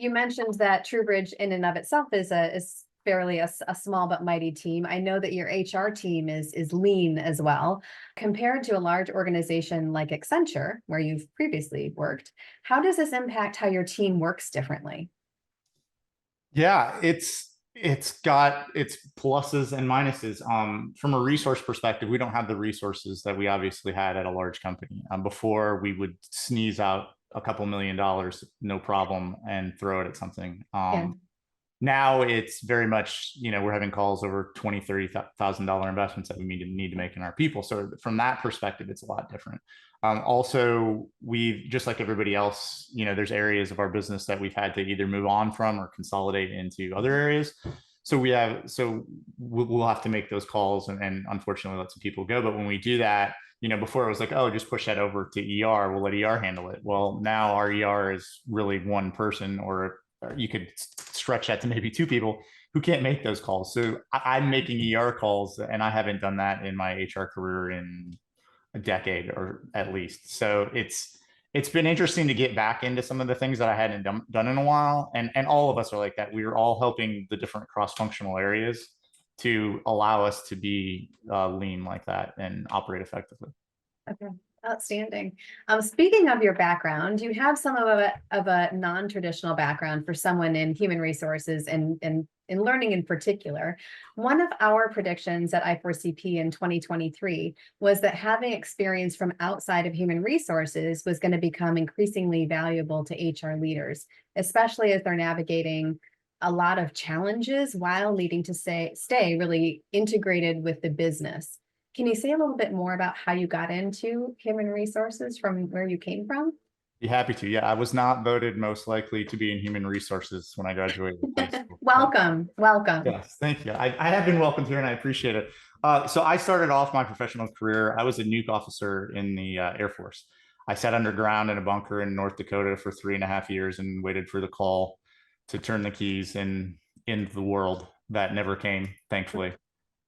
You mentioned that TruBridge in and of itself is fairly a small but mighty team. I know that your HR team is lean as well. Compared to a large organization like Accenture, where you've previously worked, how does this impact how your team works differently? Yeah, it's got its pluses and minuses. From a resource perspective, we don't have the resources that we obviously had at a large company. Before, we would sneeze out a couple $1 million, no problem, and throw it at something. Yeah. Now it's very much, we're having calls over $20,000, $30,000 investments that we need to make in our people. So from that perspective, it's a lot different. Also, we've, just like everybody else, there's areas of our business that we've had to either move on from or consolidate into other areas. So we'll have to make those calls and unfortunately let some people go. But when we do that, before it was like, oh, just push that over to ER. We'll let ER handle it. Well, now our ER is really one person, or you could stretch that to maybe two people who can't make those calls. So I'm making ER calls, and I haven't done that in my HR career in a decade or at least. So it's been interesting to get back into some of the things that I hadn't done in a while. And all of us are like that. We are all helping the different cross-functional areas to allow us to be lean like that and operate effectively. Okay. Outstanding. Speaking of your background, you have some of a non-traditional background for someone in human resources and in learning in particular. One of our predictions at I4CP in 2023 was that having experience from outside of human resources was going to become increasingly valuable to HR leaders, especially as they're navigating a lot of challenges while needing to stay really integrated with the business. Can you say a little bit more about how you got into human resources from where you came from? Be happy to. Yeah, I was not voted most likely to be in human resources when I graduated high school. Welcome, welcome. Yes, thank you. I have been welcomed here and I appreciate it. So I started off my professional career. I was a nuke officer in the Air Force. I sat underground in a bunker in North Dakota for 3.5 years and waited for the call to turn the keys in the world. That never came, thankfully.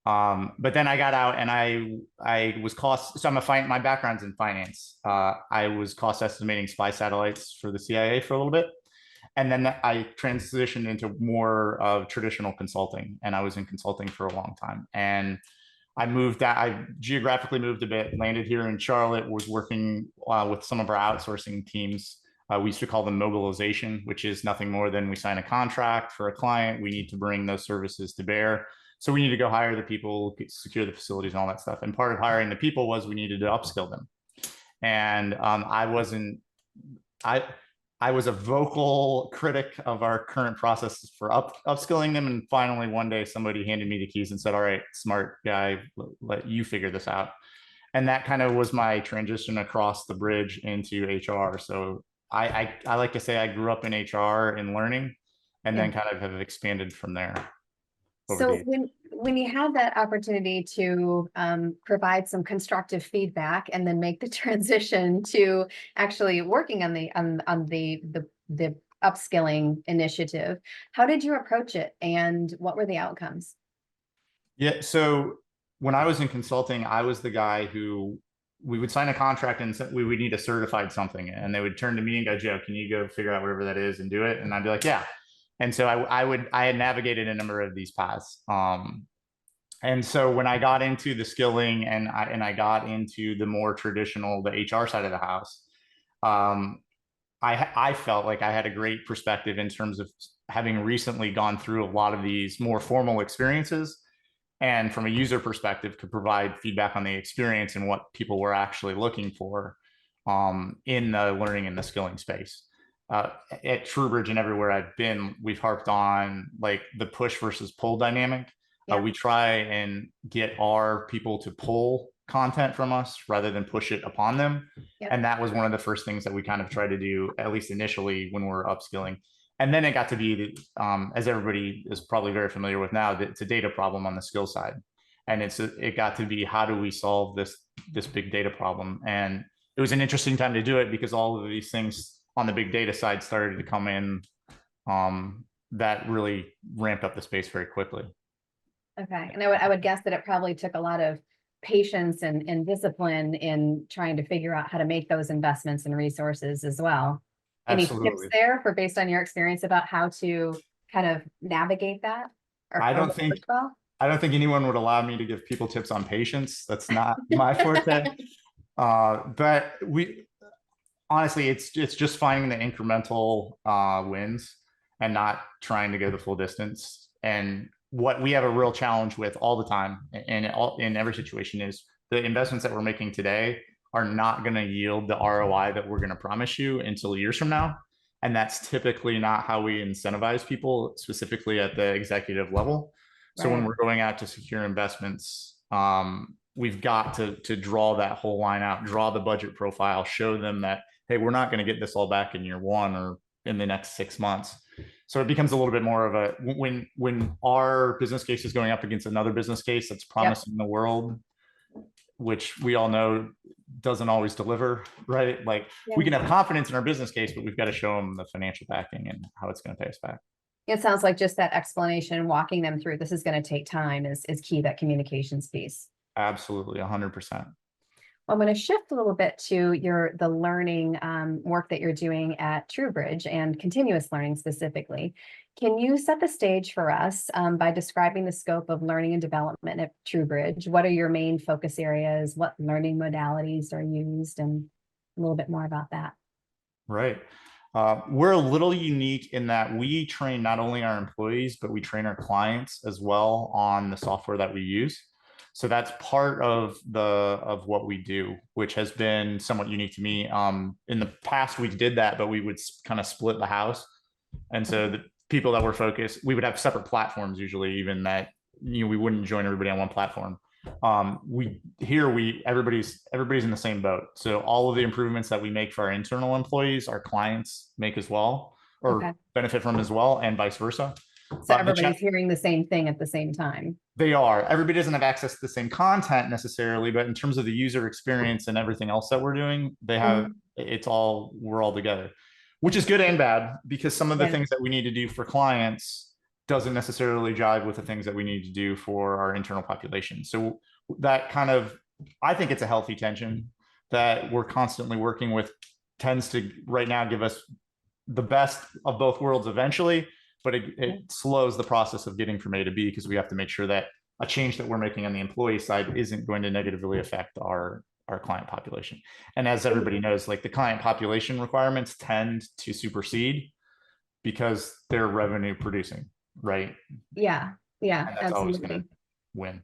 But then I got out and I was so my background's in finance. I was cost estimating spy satellites for the CIA for a little bit. And then I transitioned into more of traditional consulting, and I was in consulting for a long time. And I geographically moved a bit, landed here in Charlotte, was working with some of our outsourcing teams. We used to call them mobilization, which is nothing more than we sign a contract for a client. We need to bring those services to bear. So we need to go hire the people, secure the facilities and all that stuff. And part of hiring the people was we needed to upskill them. And I was a vocal critic of our current processes for upskilling them. And finally, one day somebody handed me the keys and said, all right, smart guy, let you figure this out. And that kind of was my transition across the bridge into HR. So I like to say I grew up in HR and learning, and then kind of have expanded from there. So when you have that opportunity to provide some constructive feedback and then make the transition to actually working on the upskilling initiative, how did you approach it and what were the outcomes? Yeah, so when I was in consulting, I was the guy who we would sign a contract and we would need a certified something, and they would turn to me and go, Joe, can you go figure out whatever that is and do it? And I'd be like, yeah. And so I had navigated a number of these paths. And so when I got into the skilling and I got into the more traditional, the HR side of the house, I felt like I had a great perspective in terms of having recently gone through a lot of these more formal experiences, and from a user perspective could provide feedback on the experience and what people were actually looking for in the learning and the skilling space. At TruBridge and everywhere I've been, we've harped on like the push versus pull dynamic. Yeah. We try and get our people to pull content from us rather than push it upon them. Yep. And that was one of the first things that we kind of tried to do, at least initially when we're upskilling. And then it got to be, as everybody is probably very familiar with now, it's a data problem on the skill side. And it got to be, how do we solve this big data problem? And it was an interesting time to do it because all of these things on the big data side started to come in that really ramped up the space very quickly. Okay. And I would guess that it probably took a lot of patience and discipline in trying to figure out how to make those investments and resources as well. Any tips Absolutely. there for based on your experience about how to kind of navigate that I or don't what think worked well? I don't think anyone would allow me to give people tips on patience. That's not my forte. But we honestly, it's just finding the incremental wins and not trying to go the full distance. And what we have a real challenge with all the time, and in every situation, is the investments that we're making today are not going to yield the ROI that we're going to promise you until years from now. And that's typically not how we incentivize people, specifically at the executive level. So when Right. we're going out to secure investments, we've got to draw that whole line out, draw the budget profile, show them that, hey, we're not going to get this all back in year one or in the next 6 months. So it becomes a little bit more of a when our business case is going up against another business case that's promising the world, which we all know doesn't always deliver, right? Like we can have confidence in our business case, but we've got to show them the financial backing and how it's going to pay us back. It sounds like just that explanation, walking them through this is going to take time is key, that communications piece. Absolutely, 100%. I'm going to shift a little bit to the learning work that you're doing at TruBridge and continuous learning specifically. Can you set the stage for us by describing the scope of learning and development at TruBridge? What are your main focus areas? What learning modalities are used? And a little bit more about that. Right. We're a little unique in that we train not only our employees, but we train our clients as well on the software that we use. So that's part of what we do, which has been somewhat unique to me. In the past, we did that, but we would kind of split the house. And so the people that were focused, we would have separate platforms usually, even that, we wouldn't join everybody on one platform. Everybody's in the same boat. So all of the improvements that we make for our internal employees, our clients make as well, or benefit from as well, and vice versa. So everybody's hearing the same thing at the same time. They are. Everybody doesn't have access to the same content necessarily, but in terms of the user experience and everything else that we're doing, they have we're all together, which is good and bad, because some of the things that we need to do for clients doesn't necessarily jive with the things that we need to do for our internal population. So that kind of, I think it's a healthy tension that we're constantly working with, tends to right now give us the best of both worlds eventually, but it slows the process of getting from A to B, because we have to make sure that a change that we're making on the employee side isn't going to negatively affect our client population. And as everybody knows, like the client population requirements tend to supersede because they're revenue producing, right? Yeah, And that's always absolutely. going to win.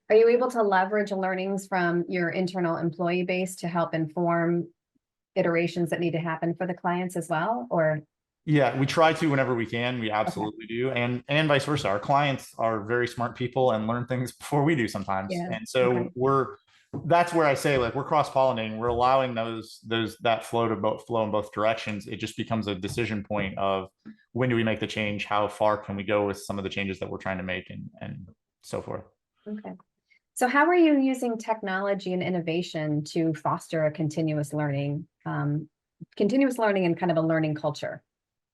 Are you able to leverage learnings from your internal employee base to help inform iterations that need to happen for the clients as well? Or yeah, we try to whenever we can. We absolutely do, and vice versa. Our clients are very smart people and learn things before we do sometimes. And so that's where I say, like, we're cross-pollinating. We're allowing that flow in both directions. It just becomes a decision point of when do we make the change? How far can we go with some of the changes that we're trying to make, and so forth. Okay. So how are you using technology and innovation to foster a continuous learning and kind of a learning culture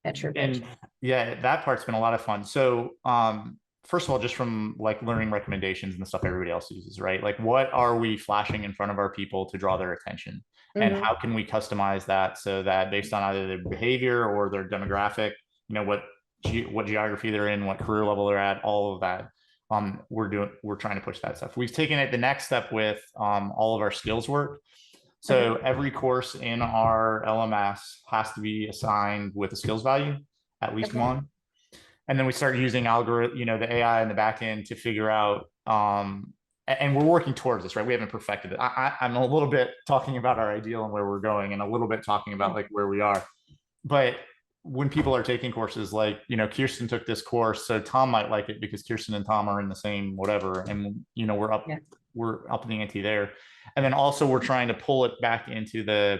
at TruBridge? And yeah, that part's been a lot of fun. So first of all, just from like learning recommendations and the stuff everybody else uses, right? Like, what are we flashing in front of our people to draw their attention? And how can we customize that so that based on either their behavior or their demographic, what geography they're in, what career level they're at, all of that. We're trying to push that stuff. We've taken it the next step with all of our skills work. So every course in our LMS has to be assigned with a skills value, at least one. And then we start using algorithm, the AI in the back end to figure out, and we're working towards this, right? We haven't perfected it. I'm a little bit talking about our ideal and where we're going, and a little bit talking about like where we are. But when people are taking courses, like, Kirsten took this course, so Tom might like it because Kirsten and Tom are in the same whatever, and we're up the ante there. And then also we're trying to pull it back into the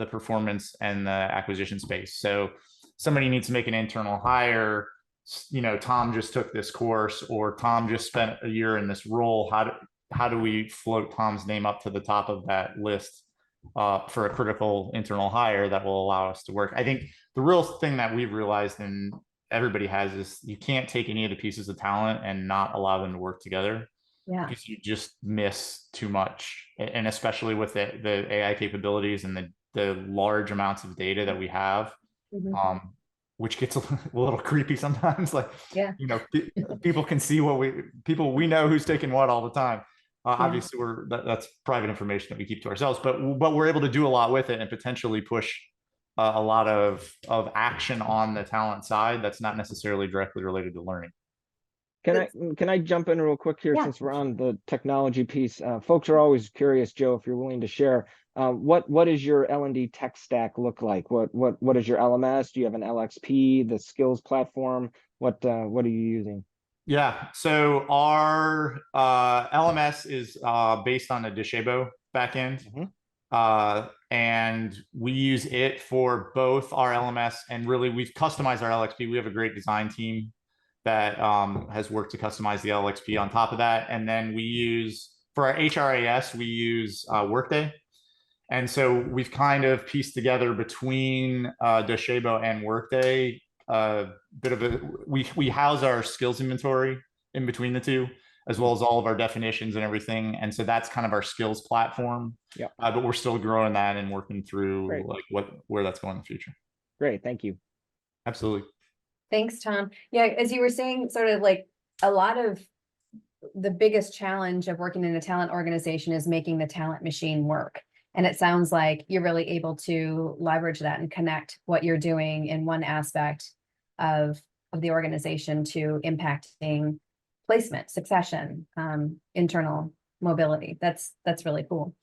performance and the acquisition space. So somebody needs to make an internal hire. Tom just took this course, or Tom just spent a year in this role. How do we float Tom's name up to the top of that list for a critical internal hire that will allow us to work? I think the real thing that we've realized, and everybody has, is you can't take any of the pieces of talent and not allow them to work together. Yeah, because you just miss too much, and especially with the AI capabilities and the large amounts of data that we have, which gets a little creepy sometimes. Like, Yeah. people can see we know who's taking what all the time. Yeah. Obviously, that's private information that we keep to ourselves, but we're able to do a lot with it and potentially push a lot of action on the talent side that's not necessarily directly related to learning. Can I jump in real quick here, Yeah. since we're on the technology piece? Folks are always curious, Joe, if you're willing to share. What does your L&D tech stack look like? What is your LMS? Do you have an LXP, the skills platform? What are you using? Yeah, so our LMS is based on a Docebo backend. And we use it for both our LMS, and really we've customized our LXP. We have a great design team that has worked to customize the LXP on top of that. And then we use, for our HRIS, we use Workday. And so we've kind of pieced together between Docebo and Workday a bit of a, we house our skills inventory in between the two, as well as all of our definitions and everything. And so that's kind of our skills platform. Yeah. But we're still growing that and working through Great. like where that's going in the future. Great, thank you. Absolutely. Thanks, Tom. Yeah, as you were saying, sort of like a lot of the biggest challenge of working in a talent organization is making the talent machine work. And it sounds like you're really able to leverage that and connect what you're doing in one aspect of the organization to impacting placement, succession, internal mobility. That's really cool.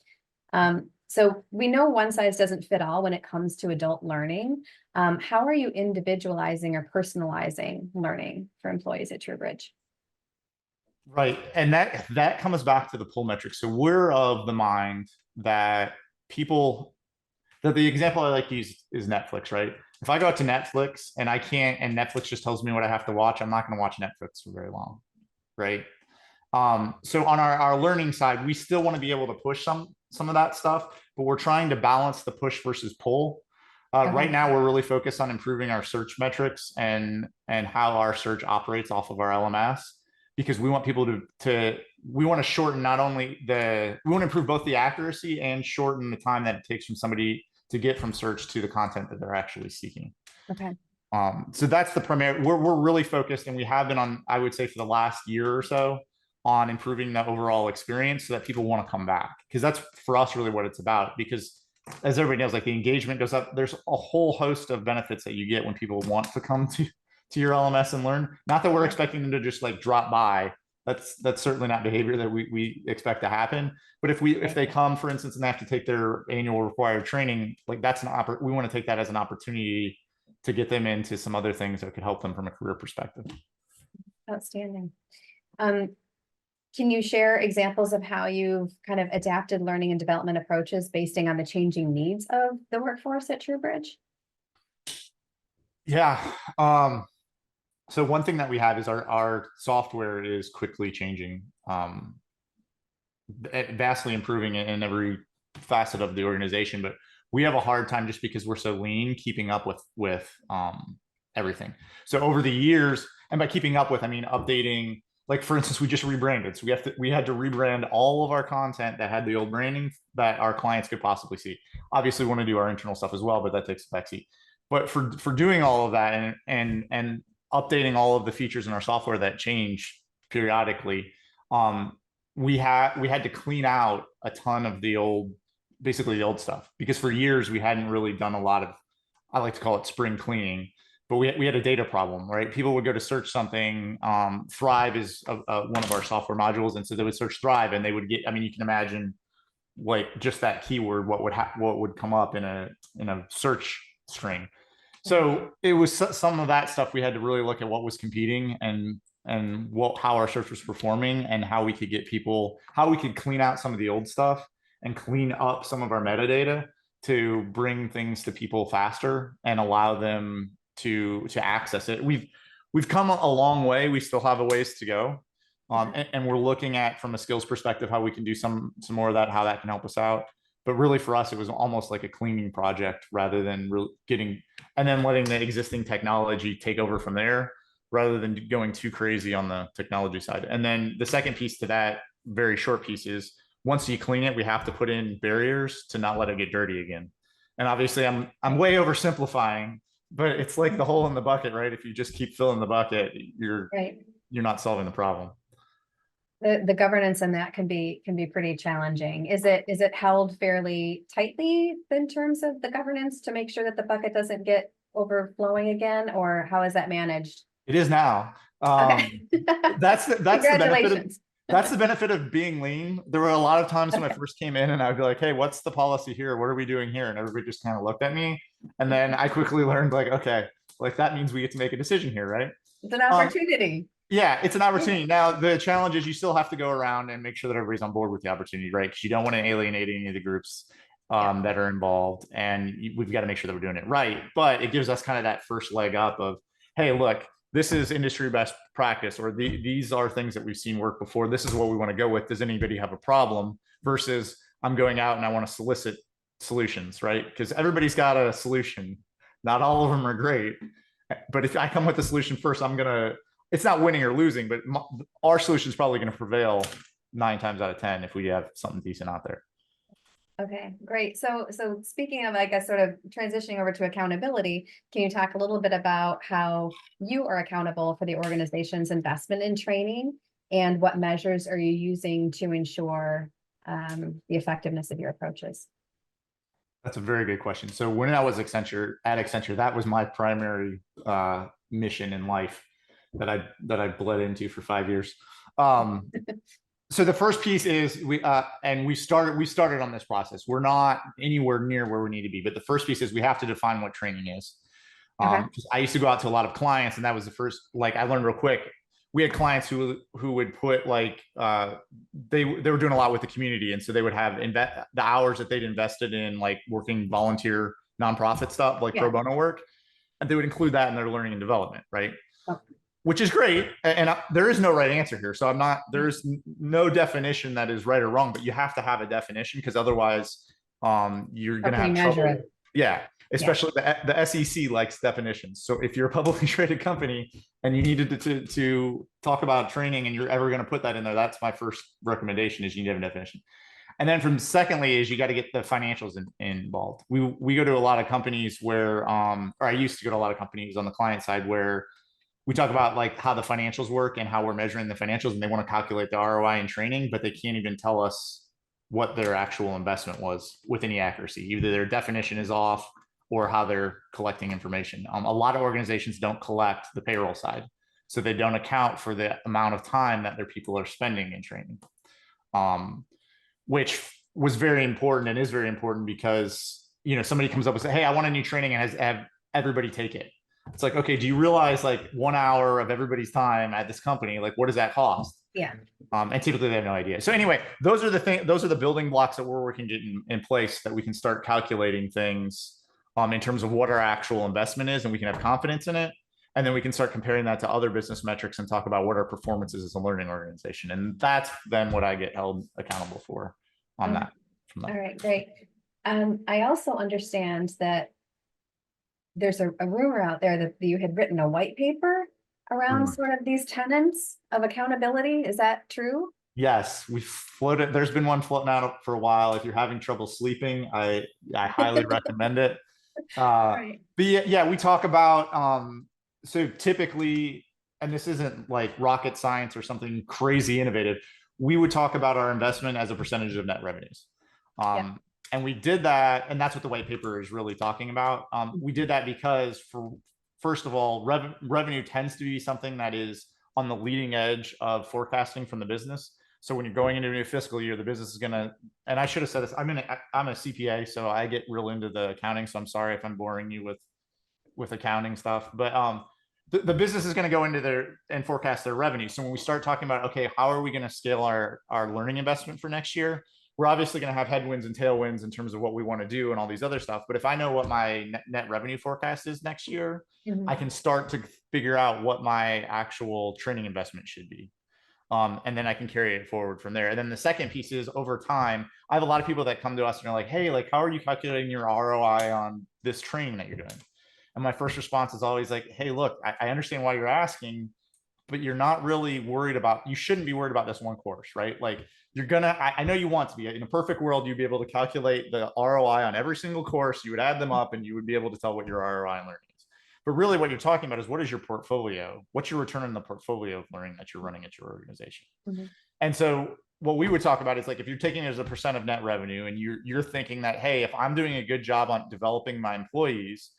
So we know one size doesn't fit all when it comes to adult learning. How are you individualizing or personalizing learning for employees at TruBridge? Right. And that comes back to the pull metric. So we're of the mind that the example I like to use is Netflix, right? If I go out to Netflix and and Netflix just tells me what I have to watch, I'm not going to watch Netflix for very long, right? So on our learning side, we still want to be able to push some of that stuff, but we're trying to balance the push versus pull. Right now, we're really focused on improving our search metrics and how our search operates off of our LMS, because we want people we want to shorten we want to improve both the accuracy and shorten the time that it takes from somebody to get from search to the content that they're actually seeking. Okay. So that's the primary, we're really focused, and we have been on, I would say, for the last year or so, on improving the overall experience so that people want to come back. Because that's for us really what it's about. Because as everybody knows, like, the engagement goes up. There's a whole host of benefits that you get when people want to come to your LMS and learn. Not that we're expecting them to just like drop by. That's certainly not behavior that we expect to happen. But if they come, for instance, and they have to take their annual required training, like, that's we want to take that as an opportunity to get them into some other things that could help them from a career perspective. Outstanding. Can you share examples of how you've kind of adapted learning and development approaches based on the changing needs of the workforce at TruBridge? Yeah. So one thing that we have is our software is quickly changing, vastly improving in every facet of the organization, but we have a hard time just because we're so lean keeping up with everything. So over the years, and by keeping up with, I mean updating. Like, for instance, we just rebranded. So we had to rebrand all of our content that had the old branding that our clients could possibly see. Obviously, we want to do our internal stuff as well, but that takes a backseat. But for doing all of that and updating all of the features in our software that change periodically, we had to clean out a ton of basically the old stuff, because for years we hadn't really done a lot of, I like to call it spring cleaning. But we had a data problem, right? People would go to search something. Thrive is one of our software modules, and so they would search Thrive, and they would get. I mean, you can imagine, like, just that keyword, what would come up in a search string. So it was some of that stuff. We had to really look at what was competing and how our search was performing, and how we could clean out some of the old stuff and clean up some of our metadata to bring things to people faster and allow them to access it. We've come a long way. We still have a ways to go, and we're looking at, from a skills perspective, how we can do some more of that, how that can help us out. But really, for us, it was almost like a cleaning project rather than letting the existing technology take over from there, rather than going too crazy on the technology side. And then the second piece to that, very short piece, is once you clean it, we have to put in barriers to not let it get dirty again. And obviously I'm way oversimplifying, but it's like the hole in the bucket, right? If you just keep filling the bucket, you're not solving the problem. The governance in that can be pretty challenging. Is it held fairly tightly in terms of the governance to make sure that the bucket doesn't get overflowing again, or how is that managed? It is now. Okay. That's the Congratulations. That's the benefit of being lean. There were a lot of times when I first came in and I would be like, hey, what's the policy here? What are we doing here? And everybody just kind of looked at me. And then I quickly learned, like, okay, like that means we get to make a decision here, right? It's an opportunity. Yeah, it's an opportunity. Now, the challenge is you still have to go around and make sure that everybody's on board with the opportunity, right? Because you don't want to alienate any of the groups that are involved. And we've got to make sure that we're doing it right. But it gives us kind of that first leg up of, hey, look, this is industry best practice, or these are things that we've seen work before. This is what we want to go with. Does anybody have a problem? Versus I'm going out and I want to solicit solutions, right? Because everybody's got a solution. Not all of them are great. But if I come with the solution first, it's not winning or losing, but our solution is probably going to prevail 9 times out of 10 if we have something decent out there. Okay, great. So speaking of, I guess, sort of transitioning over to accountability, can you talk a little bit about how you are accountable for the organization's investment in training, and what measures are you using to ensure the effectiveness of your approaches? That's a very good question. So when I was at Accenture, that was my primary mission in life that I bled into for 5 years. So the first piece is we started on this process. We're not anywhere near where we need to be, but the first piece is we have to define what training is. I used to go out to a lot of clients, and that was the first, like, I learned real quick. We had clients who would put, like, they were doing a lot with the community, and so they would have the hours that they'd invested in, like, working volunteer nonprofit stuff, like pro bono work, and they would include that in their learning and development, right? Which is great. And there is no right answer here. So there's no definition that is right or wrong, but you have to have a definition, because otherwise you're going to have trouble. Yeah. Especially the SEC likes definitions. So if you're a publicly traded company and you needed to talk about training and you're ever going to put that in there, that's my first recommendation, is you need to have a definition. And then secondly is you got to get the financials involved. We go to a lot of companies where, or I used to go to a lot of companies on the client side where we talk about, like, how the financials work and how we're measuring the financials, and they want to calculate the ROI in training, but they can't even tell us what their actual investment was with any accuracy. Either their definition is off or how they're collecting information. A lot of organizations don't collect the payroll side, so they don't account for the amount of time that their people are spending in training, which was very important and is very important, because, somebody comes up and say, hey, I want a new training, and have everybody take it. It's like, okay, do you realize, like, 1 hour of everybody's time at this company, like, what does that cost? Yeah. And typically they have no idea. So anyway, those are the building blocks that we're working to get in place, that we can start calculating things in terms of what our actual investment is, and we can have confidence in it. And then we can start comparing that to other business metrics and talk about what our performance is as a learning organization. And that's then what I get held accountable for on that. All right, great. I also understand that there's a rumor out there that you had written a white paper around sort of these tenets of accountability. Is that true? Yes, we floated. There's been one floating out for a while. If you're having trouble sleeping, I highly recommend it. Right. But yeah, we talk about, so typically, and this isn't like rocket science or something crazy innovative, we would talk about our investment as a percentage of net revenues. And we did that, and that's what the white paper is really talking about. We did that because, first of all, revenue tends to be something that is on the leading edge of forecasting from the business. So when you're going into a new fiscal year, the business is going to, and I should have said this, I'm a CPA, so I get real into the accounting. So I'm sorry if I'm boring you with accounting stuff, but the business is going to go into their and forecast their revenue. So when we start talking about, okay, how are we going to scale our learning investment for next year? We're obviously going to have headwinds and tailwinds in terms of what we want to do and all these other stuff. But if I know what my net revenue forecast is next year, I can start to figure out what my actual training investment should be. And then I can carry it forward from there. And then the second piece is, over time, I have a lot of people that come to us and are like, hey, like, how are you calculating your ROI on this training that you're doing? And my first response is always like, hey, look, I understand why you're asking, but you're not really worried about, you shouldn't be worried about this one course, right? Like I know you want to be. In a perfect world, you'd be able to calculate the ROI on every single course, you would add them up, and you would be able to tell what your ROI on learning is. But really what you're talking about is, what is your portfolio? What's your return on the portfolio of learning that you're running at your organization? Mm-hmm. And so what we would talk about is, like, if you're taking it as a percent of net revenue, and you're thinking that, hey, if I'm doing a good job on developing my employees,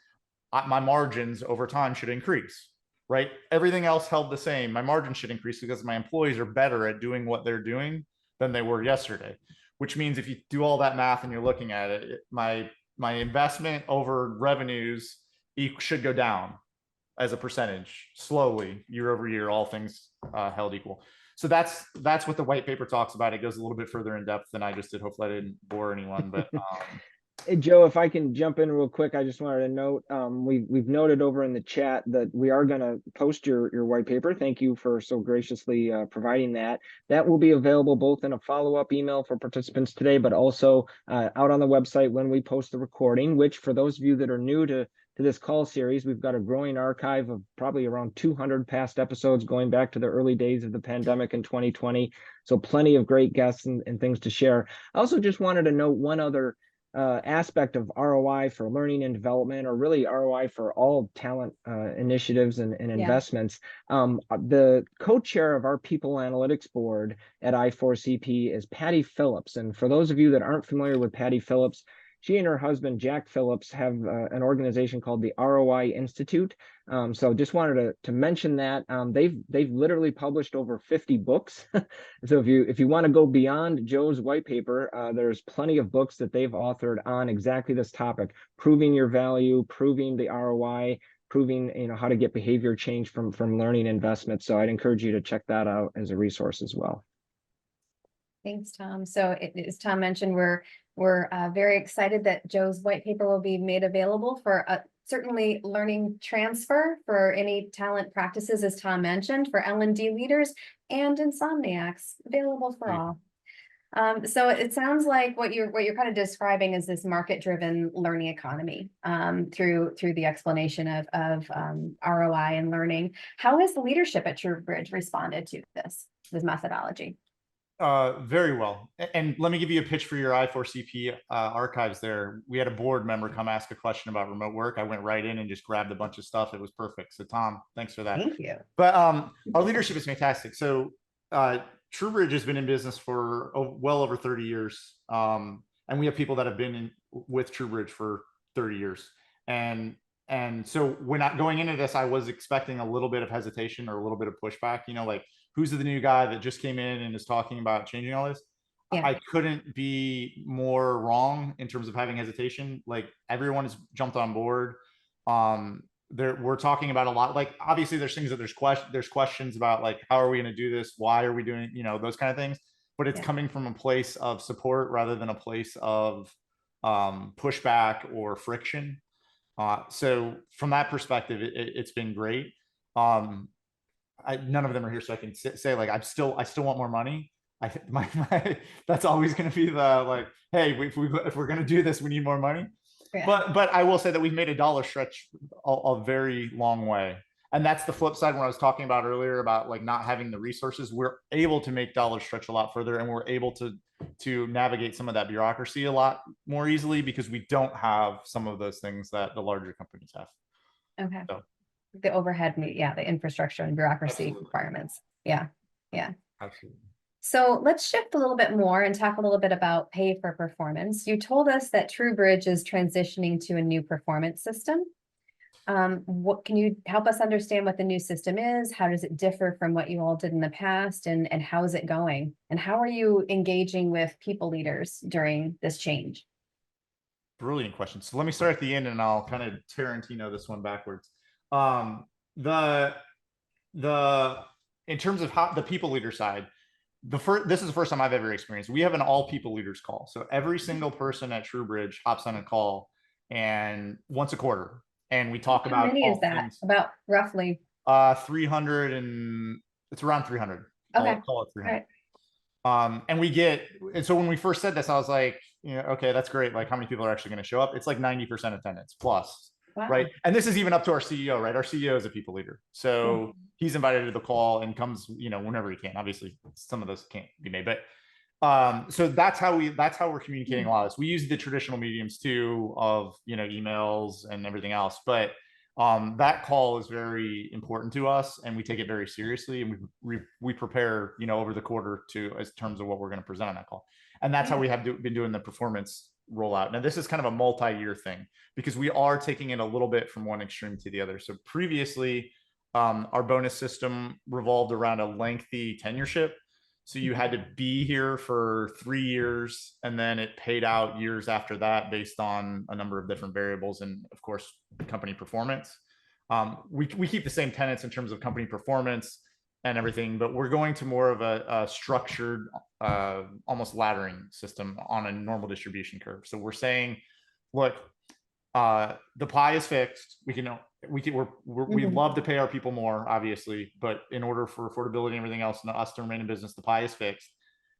my margins over time should increase, right? Everything else held the same. My margin should increase because my employees are better at doing what they're doing than they were yesterday, which means if you do all that math and you're looking at it, my investment over revenues should go down as a percentage slowly year over year, all things held equal. So that's what the white paper talks about. It goes a little bit further in depth than I just did. Hopefully I didn't bore anyone, but Hey, Joe, if I can jump in real quick, I just wanted to note, we've noted over in the chat that we are going to post your white paper. Thank you for so graciously providing that. That will be available both in a follow-up email for participants today, but also out on the website when we post the recording, which, for those of you that are new to this call series, we've got a growing archive of probably around 200 past episodes going back to the early days of the pandemic in 2020. So plenty of great guests and things to share. I also just wanted to note one other aspect of ROI for learning and development, or really ROI for all talent initiatives and investments. The co-chair of our people analytics board at I4CP is Patty Phillips. And for those of you that aren't familiar with Patty Phillips, she and her husband, Jack Phillips, have an organization called the ROI Institute. So just wanted to mention that. They've literally published over 50 books. So if you want to go beyond Joe's white paper, there's plenty of books that they've authored on exactly this topic: proving your value, proving the ROI, proving how to get behavior change from learning investments. So I'd encourage you to check that out as a resource as well. Thanks, Tom. So as Tom mentioned, we're very excited that Joe's white paper will be made available for certainly learning transfer for any talent practices, as Tom mentioned, for L&D leaders and insomniacs, available for all. So it sounds like what you're kind of describing is this market-driven learning economy through the explanation of ROI and learning. How has the leadership at TruBridge responded to this methodology? Very well. And let me give you a pitch for your I4CP archives there. We had a board member come ask a question about remote work. I went right in and just grabbed a bunch of stuff. It was perfect. So Tom, thanks for that. Thank you. But our leadership is fantastic. So TruBridge has been in business for well over 30 years. And we have people that have been with TruBridge for 30 years. And so when going into this, I was expecting a little bit of hesitation or a little bit of pushback, like, who's the new guy that just came in and is talking about changing all this? Yeah. I couldn't be more wrong in terms of having hesitation. Like, everyone has jumped on board. We're talking about a lot. Like, obviously there's things that there's questions about, like, how are we going to do this? Why are we doing, those kind of things, but it's coming from a place of support rather than a place of pushback or friction. So from that perspective, it's been great. None of them are here, so I can say, like, I still want more money. That's always going to be the, like, hey, if we're going to do this, we need more money. Yeah. But I will say that we've made a dollar stretch a very long way, and that's the flip side. When I was talking about earlier about, like, not having the resources, we're able to make dollar stretch a lot further, and we're able to navigate some of that bureaucracy a lot more easily because we don't have some of those things that the larger companies have. Okay. So. The overhead, the infrastructure and bureaucracy Absolutely. Requirements. Yeah. Absolutely. So let's shift a little bit more and talk a little bit about pay for performance. You told us that TruBridge is transitioning to a new performance system. What can you help us understand what the new system is? How does it differ from what you all did in the past, and how is it going? And how are you engaging with people leaders during this change? Brilliant question. So let me start at the end, and I'll kind of Tarantino this one backwards. In terms of how the people leader side, this is the first time I've ever experienced. We have an all people leaders call. So every single person at TruBridge hops on a call, and once a quarter, and we talk about. How many is that? Things. About roughly 300, and it's around 300. Okay. I'll call it 300. Right. And so when we first said this, I was like, okay, that's great. Like, how many people are actually going to show up? It's like 90% attendance plus. Wow. right? And this is even up to our CEO, right? Our CEO is a people leader. So he's invited to the call and comes, whenever he can. Obviously, some of those can't be made, but so that's how we're communicating a lot of this. We use the traditional mediums too of, emails and everything else, but that call is very important to us and we take it very seriously, and we prepare, over the quarter as terms of what we're going to present on that call. And that's how we have been doing the performance rollout. Now, this is kind of a multi-year thing because we are taking it a little bit from one extreme to the other. So previously, our bonus system revolved around a lengthy tenureship. So you had to be here for 3 years, and then it paid out years after that based on a number of different variables and, of course, company performance. We keep the same tenets in terms of company performance and everything, but we're going to more of a structured, almost laddering system on a normal distribution curve. So we're saying, look, the pie is fixed. We love to pay our people more, obviously, but in order for affordability and everything else and us to remain in business, the pie is fixed.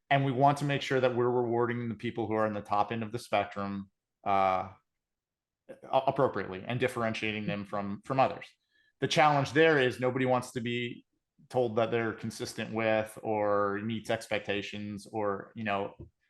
And we want to make sure that we're rewarding the people who are in the top end of the spectrum appropriately and differentiating them from others. The challenge there is nobody wants to be told that they're consistent with or meets expectations or,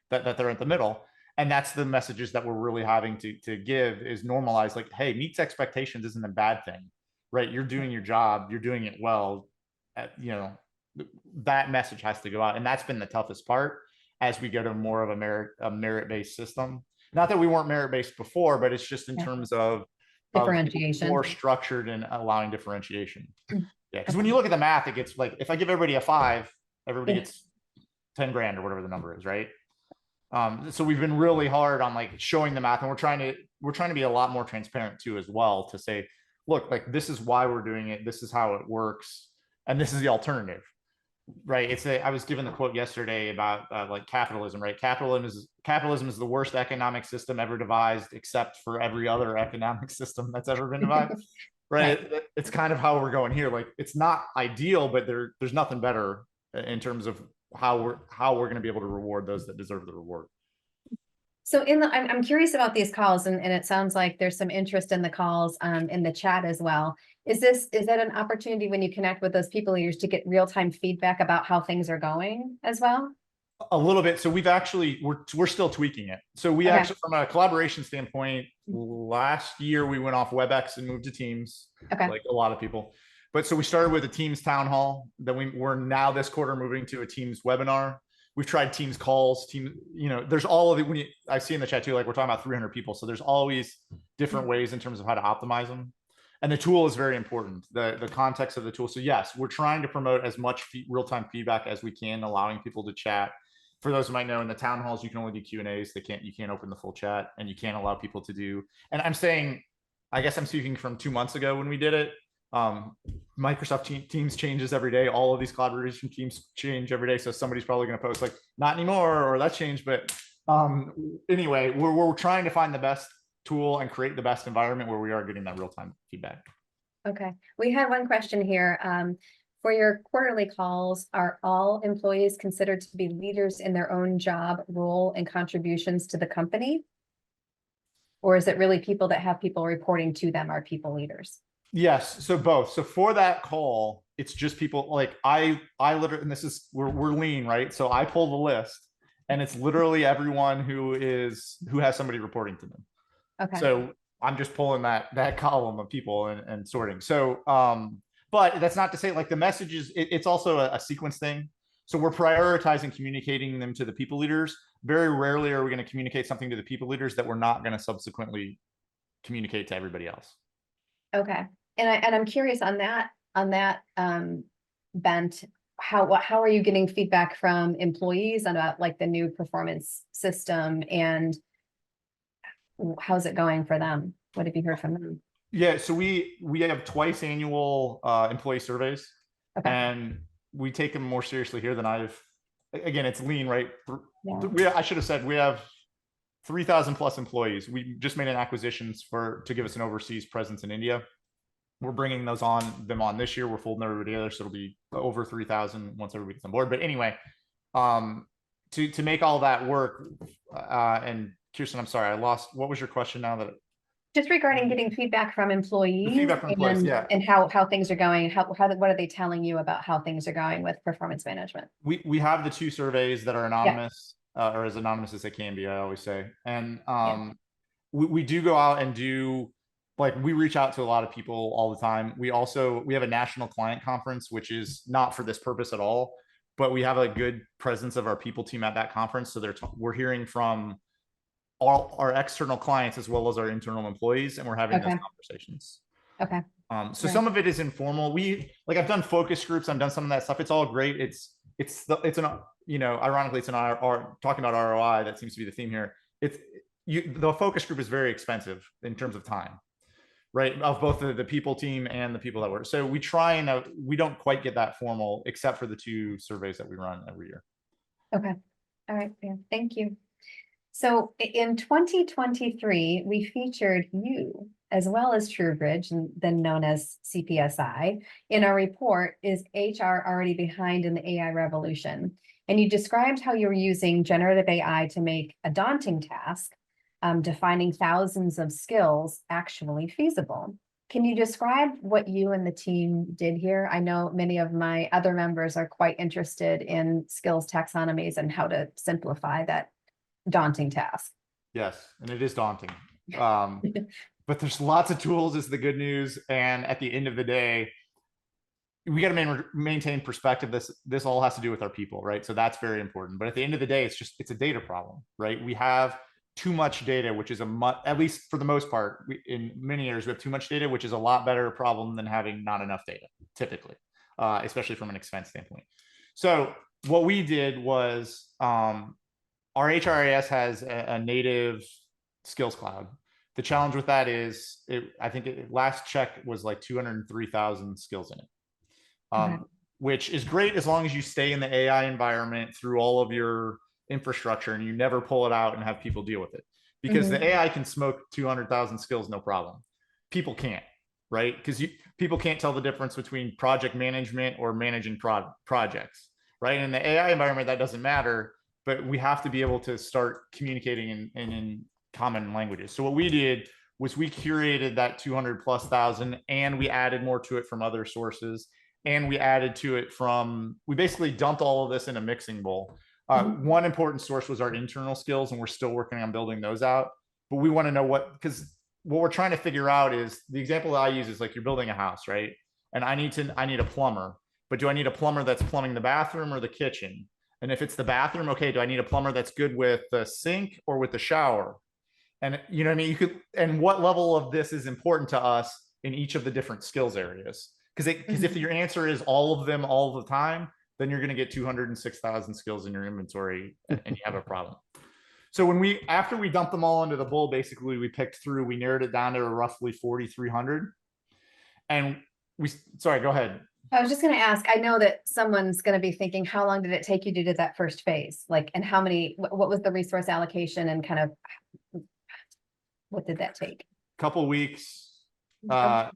that they're at the middle. And that's the messages that we're really having to give is normalize, like, hey, meets expectations isn't a bad thing, right? You're doing your job, you're doing it well. That message has to go out. And that's been the toughest part as we go to more of a merit-based system. Not that we weren't merit-based before, but it's just in terms of differentiation, more structured and allowing differentiation. Yeah, because when you look at the math, it gets like, if I give everybody a 5, everybody gets 10 grand or whatever the number is, right? So we've been really hard on like showing the math, and we're trying to be a lot more transparent too as well, to say, look, like, this is why we're doing it, this is how it works, and this is the alternative, right? I was given the quote yesterday about like capitalism, right? Capitalism is the worst economic system ever devised, except for every other economic system that's ever been devised. Right? It's kind of how we're going here. Like, it's not ideal, but there's nothing better in terms of how we're going to be able to reward those that deserve the reward. So I'm curious about these calls, and it sounds like there's some interest in the calls in the chat as well. Is that an opportunity when you connect with those people leaders to get real-time feedback about how things are going as well? A little bit. So we're still tweaking it. So we actually, from a collaboration standpoint, last year we went off WebEx and moved to Teams, like a lot of people. But so we started with a Teams town hall. Then we're now this quarter moving to a Teams webinar. We've tried Teams calls, there's all of it. I see in the chat too, like, we're talking about 300 people. So there's always different ways in terms of how to optimize them. And the tool is very important, the context of the tool. So yes, we're trying to promote as much real-time feedback as we can, allowing people to chat. For those who might know, in the town halls, you can only do Q&As. You can't open the full chat, and you can't allow people to do. And I guess I'm speaking from 2 months ago when we did it. Microsoft Teams changes every day. All of these collaboration teams change every day. So somebody's probably going to post like, not anymore, or that's changed. But anyway, we're trying to find the best tool and create the best environment where we are getting that real-time feedback. Okay. We had one question here. For your quarterly calls, are all employees considered to be leaders in their own job, role, and contributions to the company? Or is it really people that have people reporting to them are people leaders? Yes, so both. So for that call, it's just people like I literally, and this is, we're lean, right? So I pull the list, and it's literally everyone who has somebody reporting to them. Okay. So I'm just pulling that column of people and sorting. So but that's not to say, like, the messages, it's also a sequence thing. So we're prioritizing communicating them to the people leaders. Very rarely are we going to communicate something to the people leaders that we're not going to subsequently communicate to everybody else. Okay. And I'm curious on that bent, how are you getting feedback from employees about like the new performance system, and how's it going for them? What have you heard from them? Yeah, so we have twice annual employee surveys, and we take them more seriously here than again, it's lean, right? I should have said we have 3,000 plus employees. We just made an acquisition to give us an overseas presence in India. We're bringing them on this year. We're folding everybody together, so it'll be over 3,000 once everybody gets on board. But anyway, to make all that work, and Kirsten, I'm sorry, I lost. What was your question now that? Just regarding getting feedback from employees feedback from employees, yeah. and how things are going, what are they telling you about how things are going with performance management? We have the 2 surveys that are anonymous, or as anonymous as they can be, I always say. And we do go out and do, like, we reach out to a lot of people all the time. We have a national client conference, which is not for this purpose at all, but we have a good presence of our people team at that conference. So we're hearing from all our external clients as well as our internal employees, and we're having those conversations. Okay. So some of it is informal. I've done focus groups, I've done some of that stuff. It's all great. It's ironically, it's talking about ROI. That seems to be the theme here. The focus group is very expensive in terms of time, right? Of both the people team and the people that work. So we try and we don't quite get that formal, except for the 2 surveys that we run every year. Okay. All right. Yeah. Thank you. So in 2023, we featured you as well as TruBridge, then known as CPSI, in our report, Is HR Already Behind in the AI Revolution? And you described how you were using generative AI to make a daunting task, defining thousands of skills, actually feasible. Can you describe what you and the team did here? I know many of my other members are quite interested in skills taxonomies and how to simplify that daunting task. Yes, and it is daunting. But there's lots of tools is the good news. And at the end of the day, we got to maintain perspective. This all has to do with our people, right? So that's very important. But at the end of the day, it's a data problem, right? We have too much data, which is at least for the most part, in many areas, we have too much data, which is a lot better problem than having not enough data, typically, especially from an expense standpoint. So what we did was, our HRIS has a native skills cloud. The challenge with that is, I think last check was like 203,000 skills in it, which is great as long as you stay in the AI environment through all of your infrastructure and you never pull it out and have people deal with it. Because the AI can smoke 200,000 skills, no problem. People can't, right? Because people can't tell the difference between project management or managing projects, right? And in the AI environment, that doesn't matter, but we have to be able to start communicating in common languages. So what we did was we curated that 200,000+ and we added more to it from other sources. And we added to it we basically dumped all of this in a mixing bowl. One important source was our internal skills, and we're still working on building those out. But we want to know because what we're trying to figure out is, the example that I use is like, you're building a house, right? And I need a plumber, but do I need a plumber that's plumbing the bathroom or the kitchen? And if it's the bathroom, okay, do I need a plumber that's good with the sink or with the shower? And you know what I mean? And what level of this is important to us in each of the different skills areas? Because if your answer is all of them all the time, then you're going to get 206,000 skills in your inventory and you have a problem. So after we dumped them all into the bowl, basically we narrowed it down to roughly 4,300. And sorry, go ahead. I was just going to ask, I know that someone's going to be thinking, how long did it take you to do that first phase? And what was the resource allocation and kind of, what did that take? Couple weeks for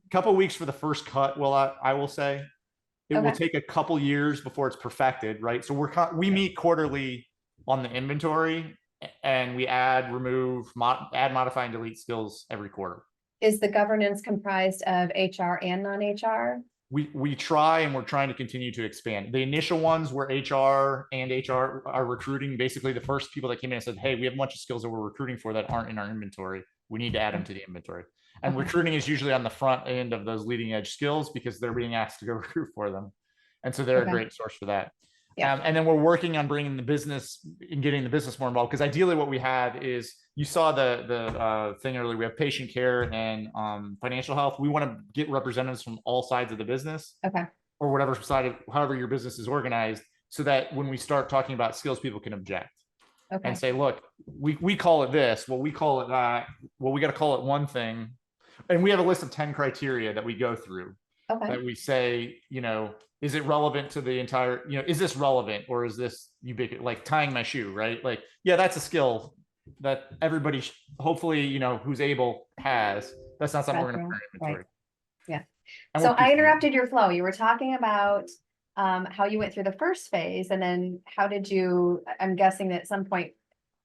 the first cut. Well, I will say it will take a couple years before it's perfected, right? So we meet quarterly on the inventory, and we add, remove, modify, and delete skills every quarter. Is the governance comprised of HR and non-HR? We try, and we're trying to continue to expand. The initial ones were HR are recruiting. Basically, the first people that came in and said, hey, we have a bunch of skills that we're recruiting for that aren't in our inventory. We need to add them to the inventory. And recruiting is usually on the front end of those leading edge skills because they're being asked to go recruit for them. And so they're a great source for that. Yeah. And then we're working on bringing the business and getting the business more involved. Because ideally what we have is, you saw the thing earlier, we have patient care and financial health. We want to get representatives from all sides of the business, or whatever side however your business is organized, so that when we start talking about skills, people can object and say, look, we call it this, well, we call it that, well, we got to call it one thing. And we have a list of 10 criteria that we go through that we say, is it relevant to the entire, is this relevant, or is this ubiquitous, like tying my shoe, right? Like, yeah, that's a skill that everybody hopefully, who's able has. That's not something we're going to put in inventory. Yeah. And so I interrupted your flow. You were talking about how you went through the first phase, and then how did you, I'm guessing that at some point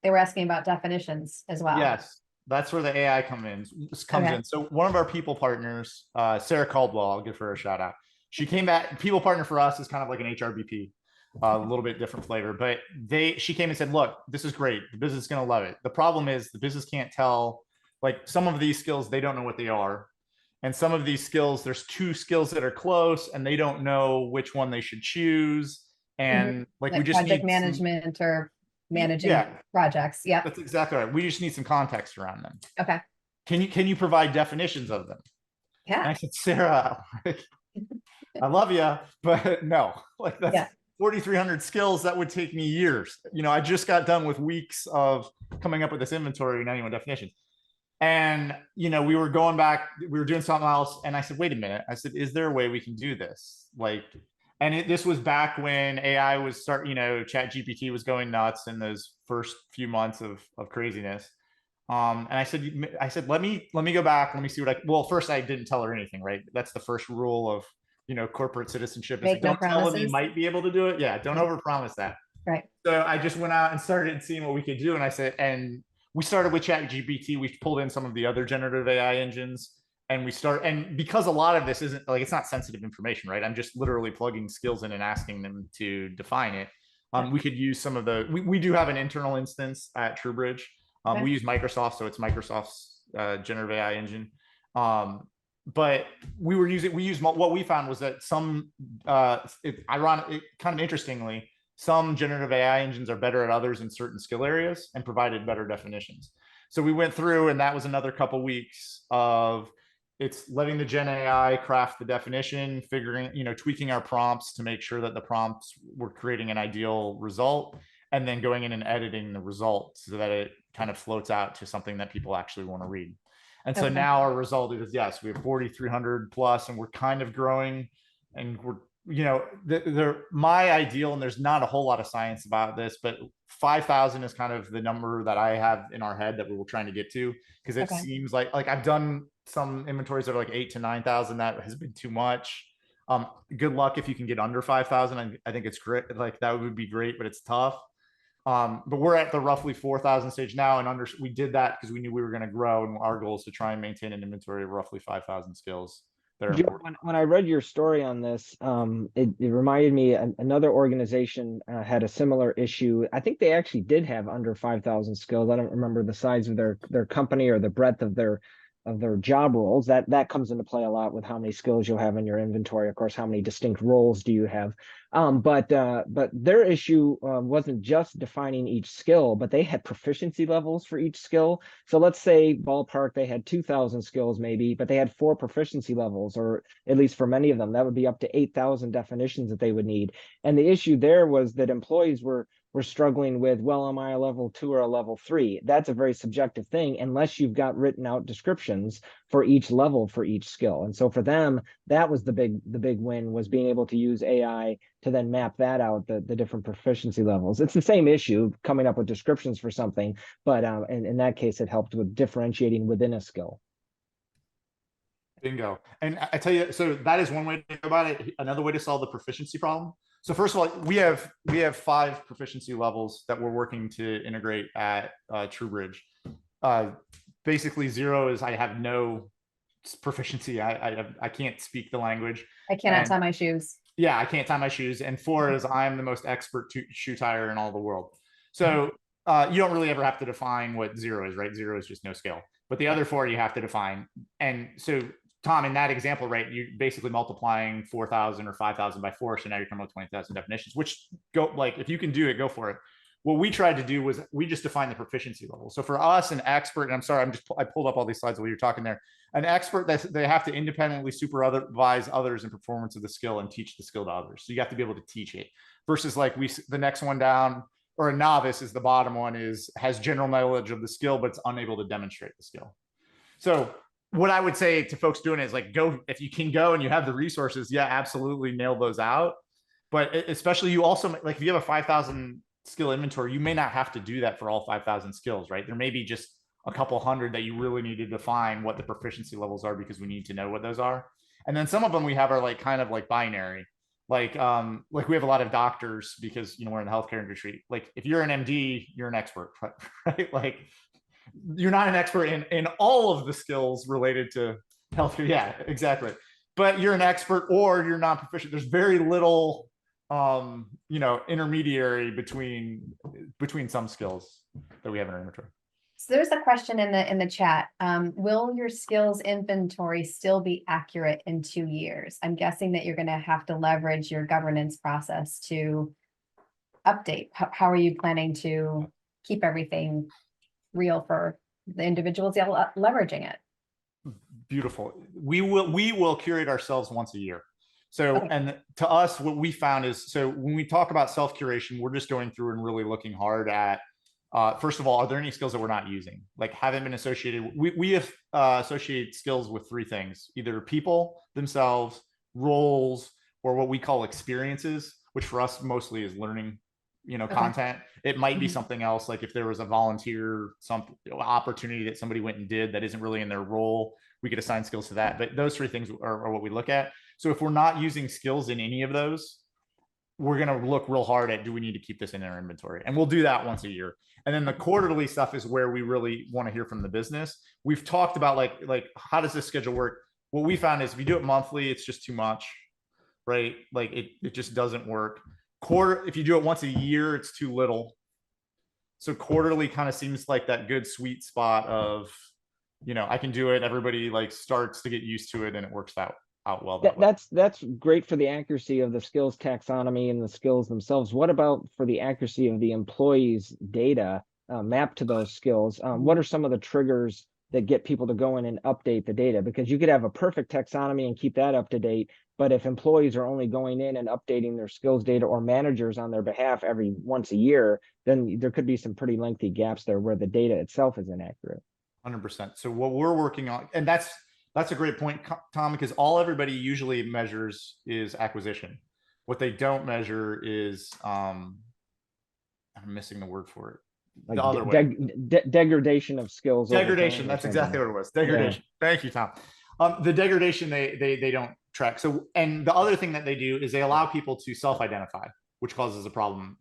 they were asking about definitions as well. Yes. That's where the AI comes Okay. in. So one of our people partners, Sarah Caldwell, I'll give her a shout out. She came back. People partner for us is kind of like an HRBP, a little bit different flavor. But she came and said, "Look, this is great. The business is going to love it. The problem is the business can't tell. Like some of these skills, they don't know what they are, and some of these skills, there's two skills that are close, and they don't know which one they should choose. And like we Like just project need some, management or managing yeah, projects. Yep. that's exactly right. We just need some context around them. Okay. Can you provide definitions of them?" And Yeah. I said, "Sarah, I love you, but no, like that's Yeah. 4,300 skills. That would take me years. You know, I just got done with weeks of coming up with this inventory and 91 definitions." And, you know, we were going back, we were doing something else. And I said, "Wait a minute." I said, "Is there a way we can do this?" Like, and this was back when AI was you know, Chat GPT was going nuts in those first few months of craziness. And I said, let me go back. Let me see what well, first I didn't tell her anything, right? That's the first rule of, you know, corporate citizenship is Make like, no don't tell them you promises. might be able to do it. Yeah. Don't Yeah. overpromise that. Right. So I just went out and started seeing what we could do. And I said, and we started with Chat GPT. We pulled in some of the other generative AI engines, and and because a lot of this isn't like, it's not sensitive information, right? I'm just literally plugging skills in and asking them to define it. We could use some of we do have an internal instance at TruBridge. Okay. We use Microsoft, so it's Microsoft's generative AI engine. But we used what we found was that some, ironic, kind of interestingly, some generative AI engines are better at others in certain skill areas and provided better definitions. So we went through, and that was another couple weeks of it's letting the Gen AI craft the definition, figuring, you know, tweaking our prompts to make sure that the prompts were creating an ideal result, and then going in and editing the result so that it kind of floats out to something that people actually want to read. And so now our result is, yes, we have 4,300 plus, and we're kind of growing, and we're, you know, my ideal, and there's not a whole lot of science about this, but 5,000 is kind of the number that I have in our head that we were trying to get to, because it seems like I've done some inventories that are like 8,000 to 9,000. That has been too much. Good luck if you can get under 5,000. I think it's great. Like that would be great, but it's tough. But we're at the roughly 4,000 stage now, and we did that because we knew we were going to grow, and our goal is to try and maintain an inventory of roughly 5,000 skills. Joe, when I read your story on this, it reminded me another organization had a similar issue. I think they actually did have under 5,000 skills. I don't remember the size of their company or the breadth of their job roles. That comes into play a lot with how many skills you'll have in your inventory. Of course, how many distinct roles do you have? But their issue wasn't just defining each skill, but they had proficiency levels for each skill. So let's say ballpark, they had 2,000 skills maybe, but they had 4 proficiency levels, or at least for many of them, that would be up to 8,000 definitions that they would need. And the issue there was that employees were struggling with, well, am I a level 2 or a level 3? That's a very subjective thing, unless you've got written out descriptions for each level for each skill. And so for them, that was the big win, was being able to use AI to then map that out, the different proficiency levels. It's the same issue, coming up with descriptions for something, but in that case, it helped with differentiating within a skill. Bingo. And I tell you, so that is one way to think about it. Another way to solve the proficiency problem. So first of all, we have 5 proficiency levels that we're working to integrate at TruBridge. Basically, 0 is I have no proficiency. I can't speak the language. I cannot tie my shoes. Yeah, I can't tie my shoes. And 4 is I'm the most expert shoe tire in all the world. So you don't really ever have to define what 0 is, right? 0 is just no skill. But the other 4 you have to define. And so Tom, in that example, right, you're basically multiplying 4,000 or 5,000 by 4. So now you're coming up with 20,000 definitions, which if you can do it, go for it. What we tried to do was we just defined the proficiency level. So for us, an expert, and I'm sorry, I pulled up all these slides while you're talking there. An expert, they have to independently supervise others in performance of the skill and teach the skill to others. So you have to be able to teach it, versus like the next one down, or a novice is the bottom one, has general knowledge of the skill, but it's unable to demonstrate the skill. So what I would say to folks doing it is like, go, if you can go and you have the resources, yeah, absolutely nail those out. But especially you also, like if you have a 5,000 skill inventory, you may not have to do that for all 5,000 skills, right? There may be just a couple hundred that you really need to define what the proficiency levels are, because we need to know what those are. And then some of them we have are like kind of like binary. Like we have a lot of doctors, because, you know, we're in the healthcare industry. Like if you're an MD, you're an expert, right? Like you're not an expert in all of the skills related to healthcare. Yeah, exactly. But you're an expert or you're not proficient. There's very little, intermediary between some skills that we have in our inventory. So there's a question in the chat. Will your skills inventory still be accurate in 2 years? I'm guessing that you're going to have to leverage your governance process to update. How are you planning to keep everything real for the individuals leveraging it? Beautiful. We will curate ourselves once a year. So, Okay. and to us, what we found is, so when we talk about self-curation, we're just going through and really looking hard at, first of all, are there any skills that we're not using? Like haven't been associated, we have associate skills with 3 things, either people themselves, roles, or what we call experiences, which for us mostly is learning, content. It might be something else, like if there was a volunteer, some opportunity that somebody went and did that isn't really in their role, we could assign skills to that. But those 3 things are what we look at. So if we're not using skills in any of those, we're going to look real hard at, do we need to keep this in our inventory? And we'll do that once a year. And then the quarterly stuff is where we really want to hear from the business. We've talked about like how does this schedule work? What we found is if you do it monthly, it's just too much, right? Like it just doesn't work. If you do it once a year, it's too little. So quarterly kind of seems like that good sweet spot of, I can do it. Everybody like starts to get used to it and it works out well. That's great for the accuracy of the skills taxonomy and the skills themselves. What about for the accuracy of the employees' data mapped to those skills? What are some of the triggers that get people to go in and update the data? Because you could have a perfect taxonomy and keep that up to date, but if employees are only going in and updating their skills data, or managers on their behalf every once a year, then there could be some pretty lengthy gaps there where the data itself is inaccurate. 100%. So what we're working on, and that's a great point, Tom, because all everybody usually measures is acquisition. What they don't measure is, I'm missing the word for it. Like the other way. Degradation of skills. Degradation. That's exactly what it was. Degradation. Yeah. Thank you, Tom. The degradation they don't track. So, and the other thing that they do is they allow people to self-identify, which causes a problem.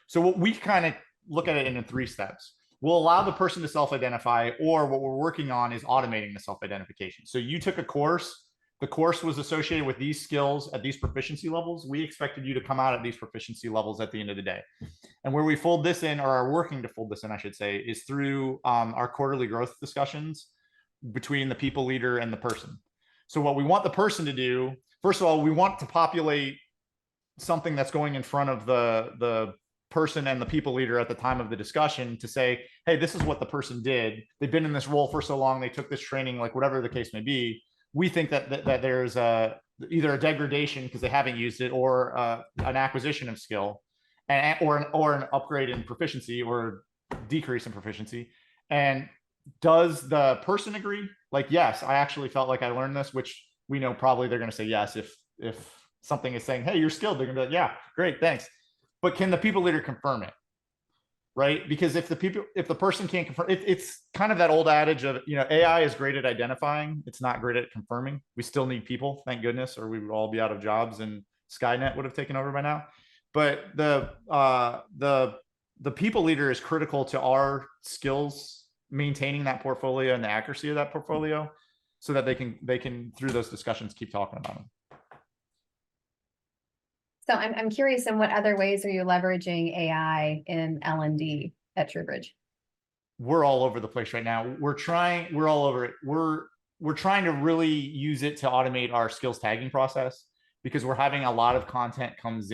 So what we kind of look at it in 3 steps. We'll allow the person to self-identify, or what we're working on is automating the self-identification. So you took a course, the course was associated with these skills at these proficiency levels. We expected you to come out at these proficiency levels at the end of the day. And where we fold this in, or are working to fold this in, I should say, is through our quarterly growth discussions between the people leader and the person. So what we want the person to do, first of all, we want to populate something that's going in front of the person and the people leader at the time of the discussion to say, hey, this is what the person did. They've been in this role for so long. They took this training, like whatever the case may be. We think that there's either a degradation because they haven't used it, or an acquisition of skill, or an upgrade in proficiency or decrease in proficiency. And does the person agree? Like, yes, I actually felt like I learned this, which we know probably they're going to say yes. If something is saying, hey, you're skilled, they're going to be like, yeah, great, thanks. But can the people leader confirm it? Right? Because if the person can't confirm, it's kind of that old adage of, AI is great at identifying. It's not great at confirming. We still need people, thank goodness, or we would all be out of jobs and Skynet would have taken over by now. But the people leader is critical to our skills, maintaining that portfolio and the accuracy of that portfolio, so that they can through those discussions keep talking about them. So I'm curious, in what other ways are you leveraging AI in L&D at TruBridge? We're all over the place right now. We're all over it. We're trying to really use it to automate our skills tagging process, because we're having a lot of content comes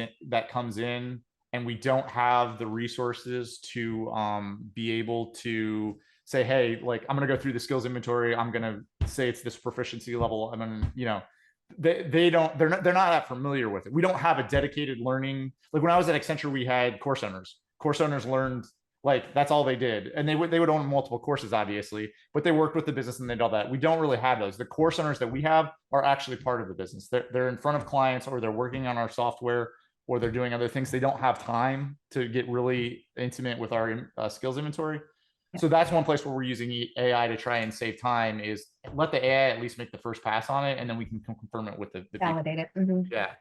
in and we don't have the resources to be able to say, hey, like, I'm going to go through the skills inventory. I'm going to say it's this proficiency level. I'm going to, they're not that familiar with it. We don't have a dedicated learning. Like when I was at Accenture, we had course owners. Course owners learned, like, that's all they did. And they would own multiple courses, obviously, but they worked with the business and they did all that. We don't really have those. The course owners that we have are actually part of the business. They're in front of clients, or they're working on our software, or they're doing other things. They don't have time to get really intimate with our skills inventory. So that's one place where we're using AI to try and save time, is let the AI at least make the first pass on it, and then we can confirm it with the validate it. Mm-hmm. Yeah.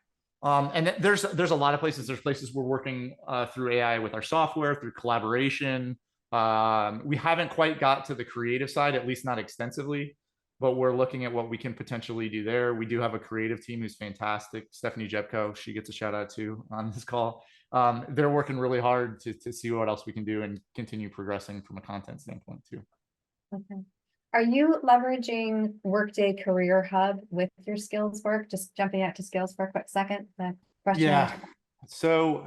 And there's a lot of places. There's places we're working through AI with our software, through collaboration, We haven't quite got to the creative side, at least not extensively, but we're looking at what we can potentially do there. We do have a creative team who's fantastic. Stephanie Jebko, she gets a shout out too on this call. They're working really hard to see what else we can do and continue progressing from a content standpoint too. Okay. Are you leveraging Workday Career Hub with your skills work? Just jumping out to skills for a quick second. The question. Yeah. So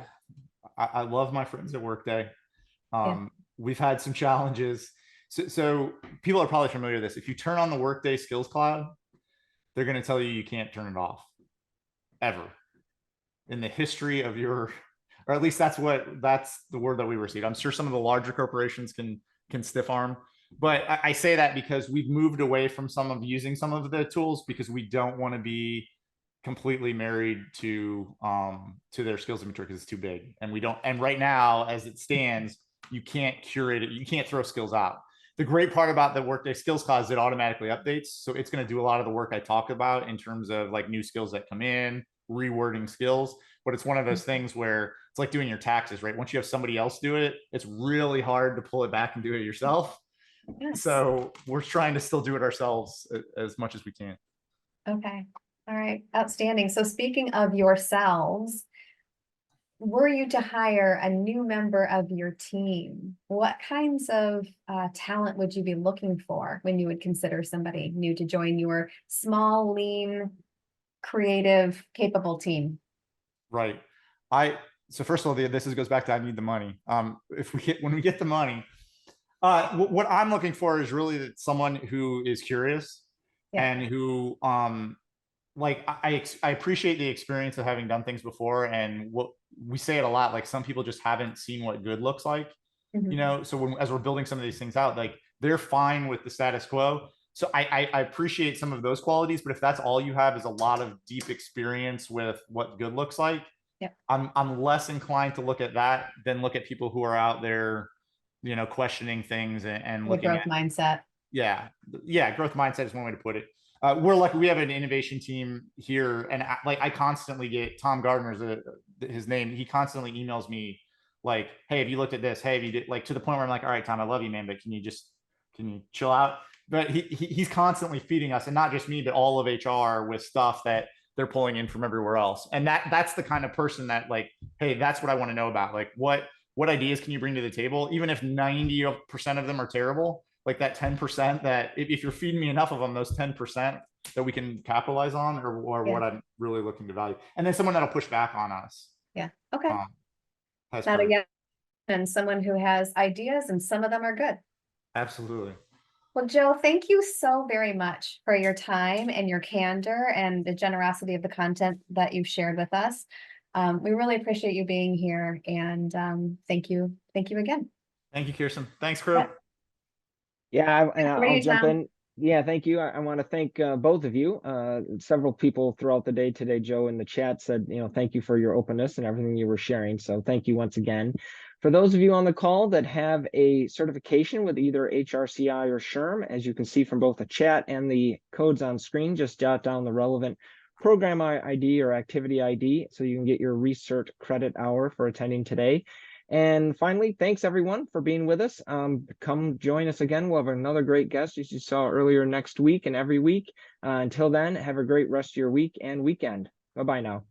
I love my friends at Workday. We've had some challenges. So people are probably familiar with this. If you turn on the Workday Skills Cloud, they're going to tell you you can't turn it off ever in the history of your, or at least that's the word that we received. I'm sure some of the larger corporations can stiff arm, but I say that because we've moved away from using some of the tools because we don't want to be completely married to their skills inventory because it's too big, and we don't. And right now, as it stands, you can't curate it. You can't throw skills out. The great part about the Workday Skills Cloud is it automatically updates, so it's going to do a lot of the work I talk about in terms of like new skills that come in, rewording skills. But it's one of those things where it's like doing your taxes, right? Once you have somebody else do it, it's really hard to pull it back and do it yourself. Yes. So we're trying to still do it ourselves as much as we can. Okay. All right. Outstanding. So speaking of yourselves, were you to hire a new member of your team, what kinds of talent would you be looking for when you would consider somebody new to join your small, lean, creative, capable team? Right. So first of all, this goes back to I need the money. When we get the money, what I'm looking for is really someone who is curious and who like I appreciate the experience of having done things before, and what we say it a lot, like some people just haven't seen what good looks like, you know. So as we're building some of these things out, like they're fine with the status quo. So I appreciate some of those qualities, but if that's all you have is a lot of deep experience with what good looks like, I'm less inclined to look at that than look at people who are out there, you know, questioning things and looking at mindset. Growth mindset is one way to put it. We're lucky we have an innovation team here, and I constantly get Tom Gardner's his name. He constantly emails me like, "Hey, have you looked at this? Hey, have you did?" Like to the point where I'm like, "All right, Tom, I love you, man, but can you chill out?" But he's constantly feeding us, and not just me, but all of HR with stuff that they're pulling in from everywhere else. And that's the kind of person that like, hey, that's what I want to know about. Like what ideas can you bring to the table, even if 90% of them are terrible. Like that 10% that if you're feeding me enough of them, those 10% that we can capitalize on or what I'm really looking to value. And then someone that'll push back on us. Yeah. Okay. Not again, and someone who has ideas, and some of them are good. Absolutely. Well, Joe, thank you so very much for your time and your candor and the generosity of the content that you've shared with us. We really appreciate you being here, and thank you. Thank you again. Thank you, Kirsten. Thanks, crew. I'll jump in. Yeah, thank you. I want to thank both of you. Several people throughout the day today, Joe, in the chat said, you know, thank you for your openness and everything you were sharing. So thank you once again. For those of you on the call that have a certification with either HRCI or SHRM, as you can see from both the chat and the codes on screen, just jot down the relevant program ID or activity ID so you can get your research credit hour for attending today. And finally, thanks everyone for being with us. Come join us again. We'll have another great guest, as you saw earlier, next week and every week. Until then, have a great rest of your week and weekend. Bye-bye now.